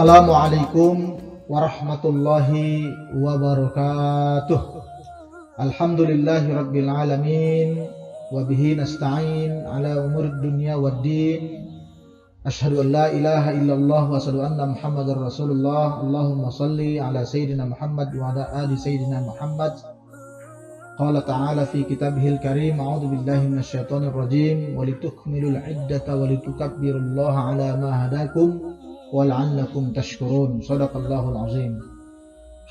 Assalamualaikum warahmatullahi wabarakatuh. Alhamdulillahi rabbil alamin, wa bihi nasta'in ala umurid dunya waddin. Asyhadu an la ilaha illallah wa asyhadu anna Muhammadar Rasulullah. Allahumma salli ala sayyidina Muhammad wa ala ali sayyidina Muhammad. Qala ta'ala fi kitabihil karim, a'udzu billahi minasyaitonir rajim, wa litukmilul iddata wa litukabbirullaha ala ma hadakum wa la'allakum tashkurun. Shadaqallahul azim.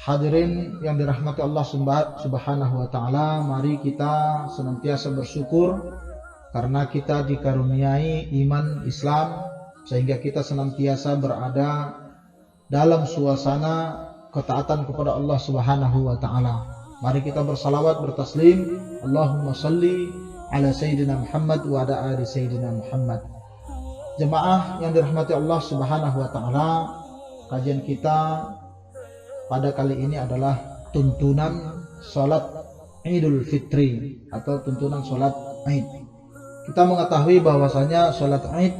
Hadirin yang dirahmati Allah Subhanahu wa taala, mari kita senantiasa bersyukur karena kita dikaruniai iman Islam sehingga kita senantiasa berada dalam suasana ketaatan kepada Allah Subhanahu wa taala. Mari kita bersalawat bertaslim, Allahumma salli ala sayyidina Muhammad wa ala ali sayyidina Muhammad. Jemaah yang dirahmati Allah Subhanahu wa taala, kajian kita pada kali ini adalah tuntunan salat Idul Fitri atau tuntunan salat Id. Kita mengetahui bahwasanya salat Id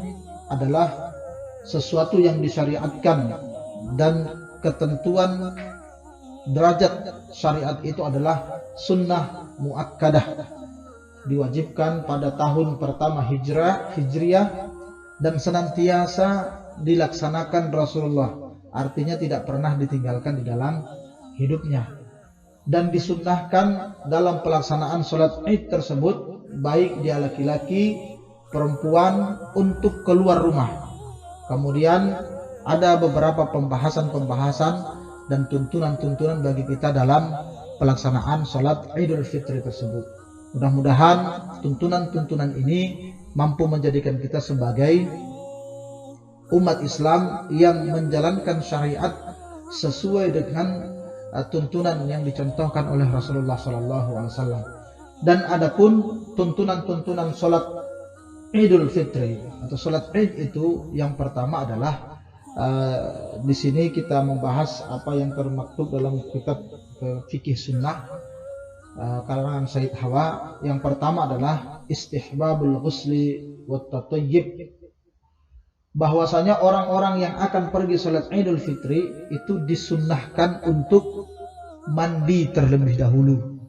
adalah sesuatu yang disyariatkan dan ketentuan derajat syariat itu adalah sunnah muakkadah, diwajibkan pada tahun pertama Hijriah dan senantiasa dilaksanakan Rasulullah, artinya tidak pernah ditinggalkan di dalam hidupnya, dan disunnahkan dalam pelaksanaan sholat Id tersebut baik dia laki-laki perempuan untuk keluar rumah. Kemudian ada beberapa pembahasan dan tuntunan-tuntunan bagi kita dalam pelaksanaan sholat Idul Fitri tersebut. Mudah-mudahan tuntunan-tuntunan ini mampu menjadikan kita sebagai umat Islam yang menjalankan syariat sesuai dengan tuntunan yang dicontohkan oleh Rasulullah SAW. Dan adapun tuntunan-tuntunan sholat Idul Fitri atau sholat Id itu, yang pertama adalah di sini kita membahas apa yang termaktub dalam kitab fikih sunnah karangan Said Hawa. Yang pertama adalah istihbabul ghusli wat tatayyib, bahwasanya orang-orang yang akan pergi salat Idul Fitri itu disunnahkan untuk mandi terlebih dahulu.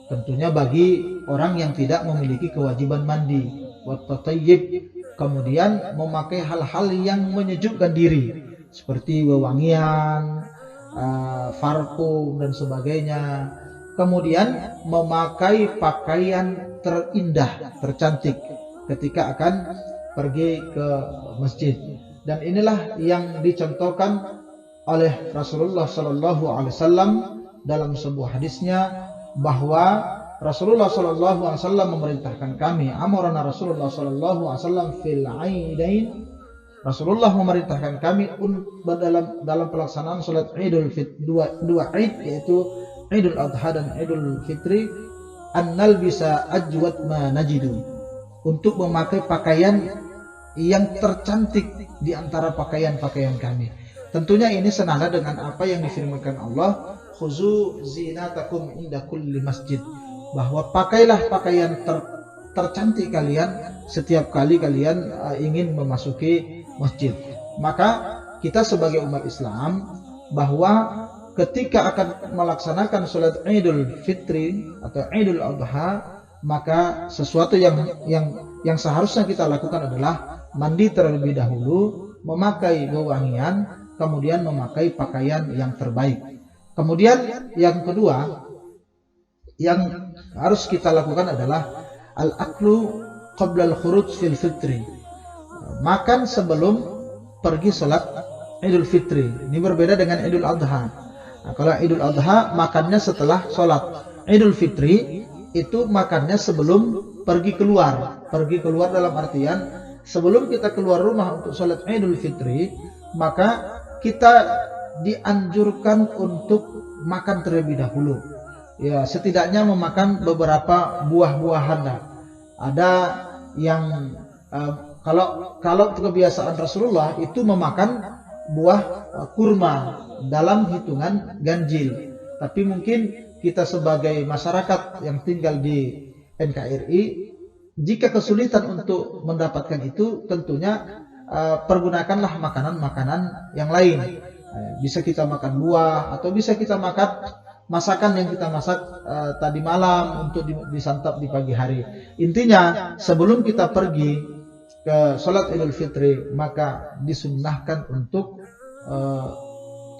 Tentunya bagi orang yang tidak memiliki kewajiban mandi. Wat tatayyib, kemudian memakai hal-hal yang menyejukkan diri seperti wewangian, parfum dan sebagainya. Kemudian memakai pakaian terindah, tercantik ketika akan pergi ke masjid. Dan inilah yang dicontohkan oleh Rasulullah SAW dalam sebuah hadisnya, bahwa Rasulullah SAW memerintahkan kami, amarana Rasulullah SAW fil aidain. Rasulullah memerintahkan kami dalam pelaksanaan salat Idul Fitri, dua Id, yaitu Idul Adha dan Idul Fitri, annal bisa ajwad ma najidu, untuk memakai pakaian yang tercantik di antara pakaian-pakaian kami. Tentunya ini senada dengan apa yang difirmankan Allah, khuzu zinatakum inda kulli masjid, bahwa pakailah pakaian tercantik kalian setiap kali kalian ingin memasuki masjid. Maka kita sebagai umat Islam, bahwa ketika akan melaksanakan sholat Idul Fitri atau Idul Adha, maka sesuatu yang seharusnya kita lakukan adalah mandi terlebih dahulu, memakai wewangian, kemudian memakai pakaian yang terbaik. Kemudian yang kedua yang harus kita lakukan adalah al-aklu qabla al-khuruj fil fitri, makan sebelum pergi sholat Idul Fitri. Ini berbeda dengan Idul Adha. Nah, kalau Idul Adha makannya setelah sholat. Idul Fitri itu makannya sebelum pergi keluar. Pergi keluar dalam artian sebelum kita keluar rumah untuk sholat Idul Fitri, maka kita dianjurkan untuk makan terlebih dahulu. Ya, setidaknya memakan beberapa buah-buahan. Ada yang kalau kebiasaan Rasulullah itu memakan buah kurma dalam hitungan ganjil. Tapi mungkin kita sebagai masyarakat yang tinggal di NKRI, jika kesulitan untuk mendapatkan itu, tentunya pergunakanlah makanan-makanan yang lain. Bisa kita makan buah atau bisa kita makan masakan yang kita masak tadi malam untuk disantap di pagi hari. Intinya sebelum kita pergi ke sholat Idul Fitri maka disunnahkan untuk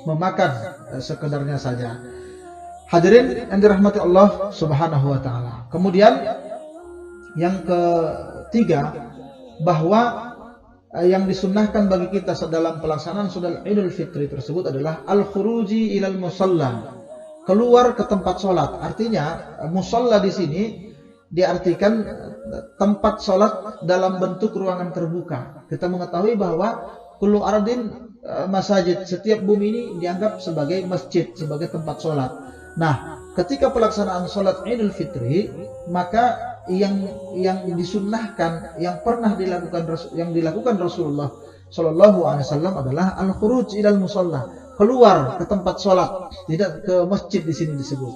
memakan sekedarnya saja. Hadirin yang dirahmati Allah Subhanahu wa taala. Kemudian yang ketiga, bahwa yang disunnahkan bagi kita dalam pelaksanaan sholat Idul Fitri tersebut adalah al-khuruji ilal musalla, keluar ke tempat sholat. Artinya musalla di sini diartikan tempat sholat dalam bentuk ruangan terbuka. Kita mengetahui bahwa kullu ardin masajid, setiap bumi ini dianggap sebagai masjid, sebagai tempat sholat. Nah, ketika pelaksanaan sholat Idul Fitri, maka yang disunnahkan, yang pernah dilakukan Rasulullah Shallallahu Alaihi Wasallam adalah al-khuruj ilal musalla, keluar ke tempat sholat, tidak ke masjid di sini disebut.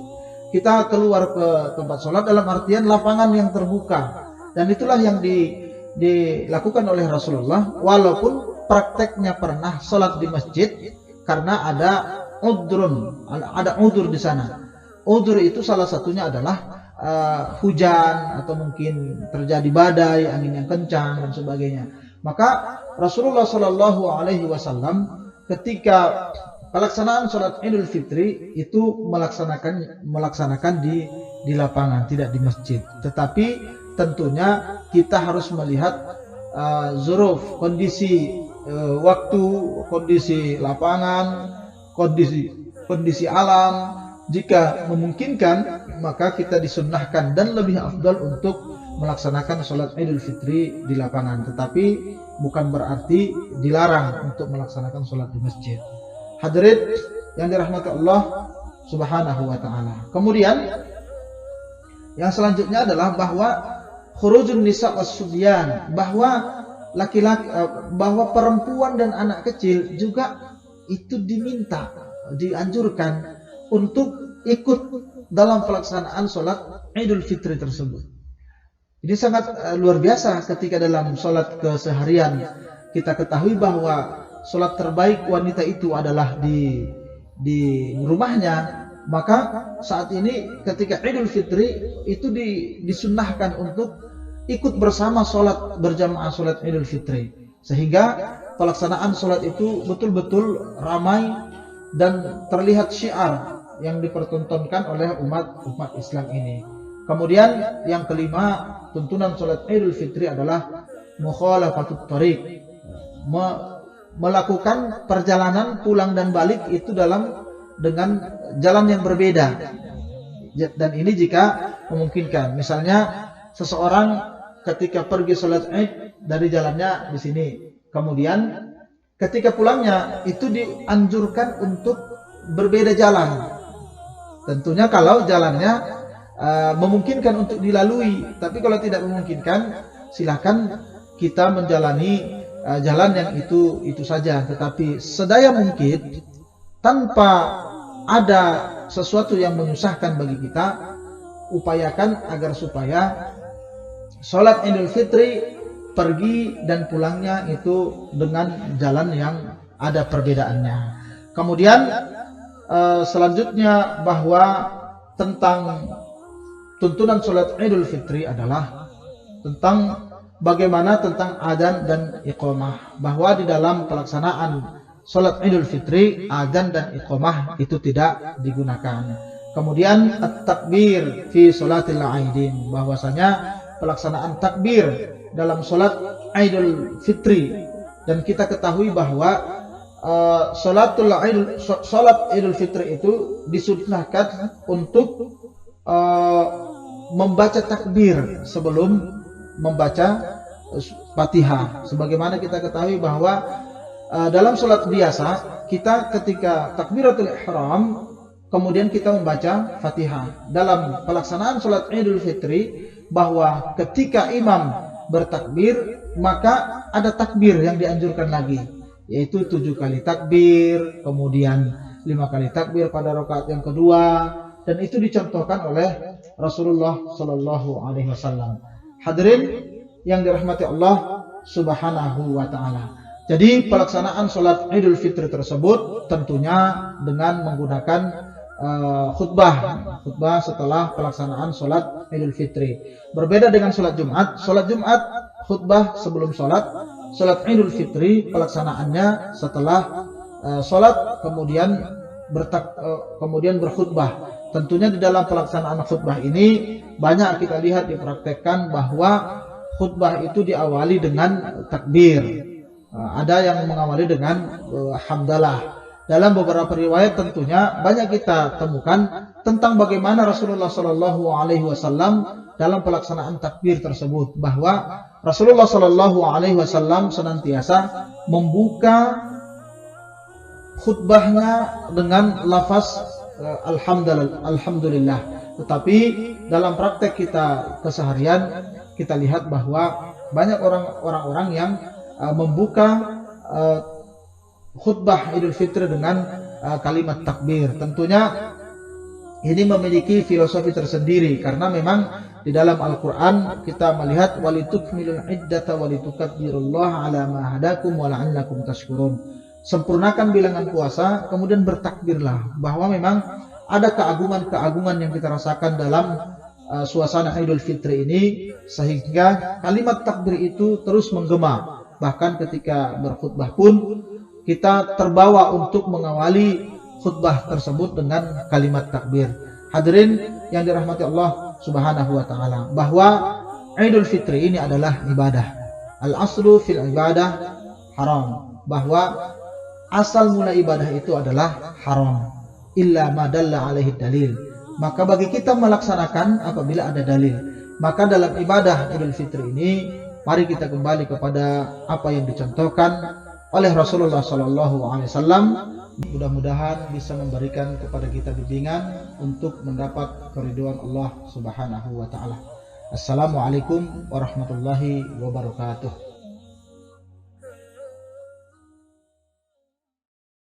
Kita keluar ke tempat sholat dalam artian lapangan yang terbuka, dan itulah yang dilakukan oleh Rasulullah. Walaupun prakteknya pernah sholat di masjid karena ada udur di sana. Udur itu salah satunya adalah hujan atau mungkin terjadi badai, angin yang kencang dan sebagainya. Maka Rasulullah Shallallahu Alaihi Wasallam ketika pelaksanaan sholat Idul Fitri itu melaksanakan di lapangan, tidak di masjid. Tetapi tentunya kita harus melihat zuruf, kondisi waktu, kondisi lapangan, kondisi alam. Jika memungkinkan, maka kita disunnahkan dan lebih afdal untuk melaksanakan sholat Idul Fitri di lapangan. Tetapi bukan berarti dilarang untuk melaksanakan sholat di masjid. Hadirin yang dirahmati Allah Subhanahu wa taala. Kemudian yang selanjutnya adalah bahwa khurujun nisa was-subyan, bahwa laki-laki, bahwa perempuan dan anak kecil juga itu diminta, dianjurkan untuk ikut dalam pelaksanaan sholat Idul Fitri tersebut. Ini sangat luar biasa ketika dalam sholat keseharian kita ketahui bahwa sholat terbaik wanita itu adalah di rumahnya. Maka saat ini ketika Idul Fitri itu disunnahkan untuk ikut bersama sholat berjamaah sholat Idul Fitri, sehingga pelaksanaan sholat itu betul-betul ramai dan terlihat syiar yang dipertontonkan oleh umat Islam ini. Kemudian yang kelima, tuntunan sholat Idul Fitri adalah mukhalafatut thariq, melakukan perjalanan pulang dan balik itu dengan jalan yang berbeda. Dan ini jika memungkinkan. Misalnya seseorang ketika pergi sholat Id dari jalannya di sini, kemudian ketika pulangnya itu dianjurkan untuk berbeda jalan. Tentunya kalau jalannya memungkinkan untuk dilalui. Tapi kalau tidak memungkinkan, silakan kita menjalani jalan yang itu saja. Tetapi sedaya mungkin tanpa ada sesuatu yang menyusahkan bagi kita, upayakan agar supaya sholat Idul Fitri pergi dan pulangnya itu dengan jalan yang ada perbedaannya. Kemudian selanjutnya bahwa tentang tuntunan sholat Idul Fitri adalah tentang bagaimana tentang adzan dan iqamah, bahwa di dalam pelaksanaan sholat Idul Fitri adzan dan iqamah itu tidak digunakan. Kemudian at-takbir fi sholatil aidin, bahwasanya pelaksanaan takbir dalam sholat Idul Fitri, dan kita ketahui bahwa sholat Idul Fitri itu disunnahkan untuk membaca takbir sebelum membaca Fatihah. Sebagaimana kita ketahui bahwa dalam sholat biasa kita ketika takbiratul ihram kemudian kita membaca Fatihah. Dalam pelaksanaan sholat Idul Fitri, bahwa ketika imam bertakbir maka ada takbir yang dianjurkan lagi, yaitu 7 kali takbir, kemudian 5 kali takbir pada rakaat yang kedua, dan itu dicontohkan oleh Rasulullah Shallallahu Alaihi Wasallam. Hadirin yang dirahmati Allah Subhanahu wa taala. Jadi pelaksanaan sholat Idul Fitri tersebut tentunya dengan menggunakan khutbah setelah pelaksanaan sholat Idul Fitri. Berbeda dengan sholat Jumat khutbah sebelum sholat Idul Fitri pelaksanaannya setelah sholat kemudian berkhutbah. Tentunya di dalam pelaksanaan khutbah ini banyak kita lihat dipraktekkan bahwa khutbah itu diawali dengan takbir. Ada yang mengawali dengan hamdalah. Dalam beberapa riwayat tentunya banyak kita temukan tentang bagaimana Rasulullah Shallallahu Alaihi Wasallam dalam pelaksanaan takbir tersebut, bahwa Rasulullah Shallallahu Alaihi Wasallam senantiasa membuka khutbahnya dengan lafaz alhamdulillah. Tetapi dalam praktek kita keseharian kita lihat bahwa banyak orang-orang yang membuka khutbah Idul Fitri dengan kalimat takbir. Tentunya ini memiliki filosofi tersendiri, karena memang di dalam Al-Quran kita melihat walitukmilul iddata walitukabbirullaha ala ma hadakum wa la'allakum tashkurun. Sempurnakan bilangan puasa, kemudian bertakbirlah, bahwa memang ada keagungan-keagungan yang kita rasakan dalam suasana Idul Fitri ini, sehingga kalimat takbir itu terus menggema. Bahkan ketika berkhutbah pun kita terbawa untuk mengawali khutbah tersebut dengan kalimat takbir. Hadirin yang dirahmati Allah Subhanahu wa taala, bahwa Idul Fitri ini adalah ibadah. Al-aslu fil ibadah haram, bahwa asal mula ibadah itu adalah haram, illa ma dalla alaihi dalil. Maka bagi kita melaksanakan apabila ada dalil. Maka dalam ibadah Idul Fitri ini mari kita kembali kepada apa yang dicontohkan oleh Rasulullah SAW. Mudah-mudahan bisa memberikan kepada kita bimbingan untuk mendapat keridhaan Allah Subhanahu wa taala. Assalamualaikum warahmatullahi wabarakatuh.